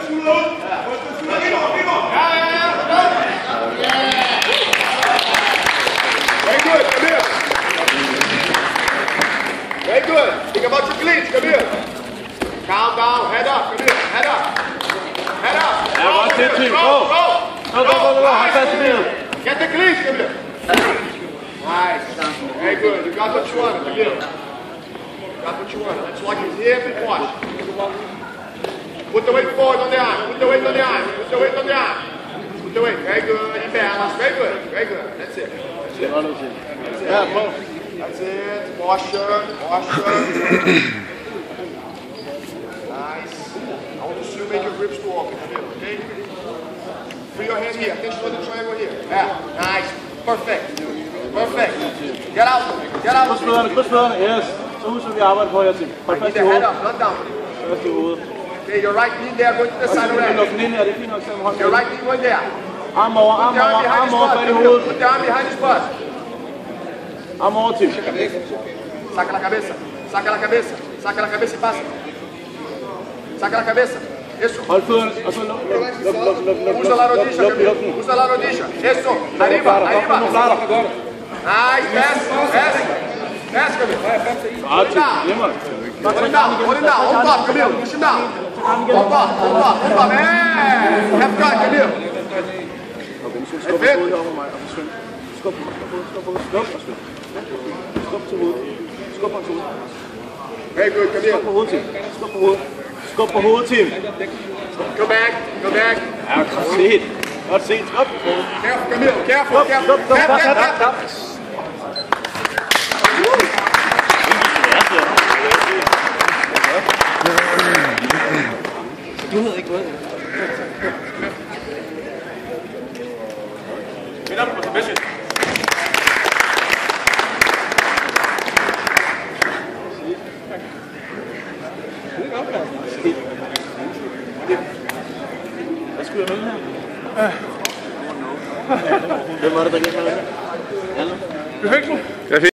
Very good, come here. Very good. Think about your cleats, come here. Calm down, head up, come here, head up. Head up. Go. Get the cleats, come here. Nice. Very good. You got what you wanted, come here. Got what you wanted. Let's lock his hip and watch. Put the weight forward on the arm. Put the weight on the arm. Put the weight on the arm. Put the weight. Very good. And balance. Very good. Very good. That's it. That's it. That's it. Posture. Posture. Nice. I want to see you make your grips go off. Okay? Free your hand here. Attention to the triangle here. Yeah. Nice. Perfect. Perfect. Get out. Get out. Krydsfødderne. Yes. Så husker vi arbejder på her til. Hold fast i hovedet. Not down. Fast i hovedet. Okay, your right knee there, going to the side of that. Your right knee going there. Arm over, fat i hovedet. Put the arm behind his butt. Arm over, Tim. Saca la cabeça. Saca la cabeça. Saca la cabeça e passa. Saca la cabeça. Isso. Hold fødderne, og så luk. Usa la rodilla, Camilo. Usa la rodilla. Isso. Arriba, arriba. Nice, pass, pass. Pass, Camilo. Hold down, hold down. Hold top, Camilo. Push him down. Hold top, hold top, hold top. Hey, have got, Camilo. Skub til hovedet. Skub til hovedet. Very good, Camilo. Skub på hovedet, Tim. Skub på hovedet, Tim. Go back, go back. Ja, godt set. Godt set. Skub. Careful, Camilo. Careful, careful. Tap. Du ved ikke hvad. Get up for submission. Hvad skulle jeg med her? Hvem var det, der gik med det? Perfekt.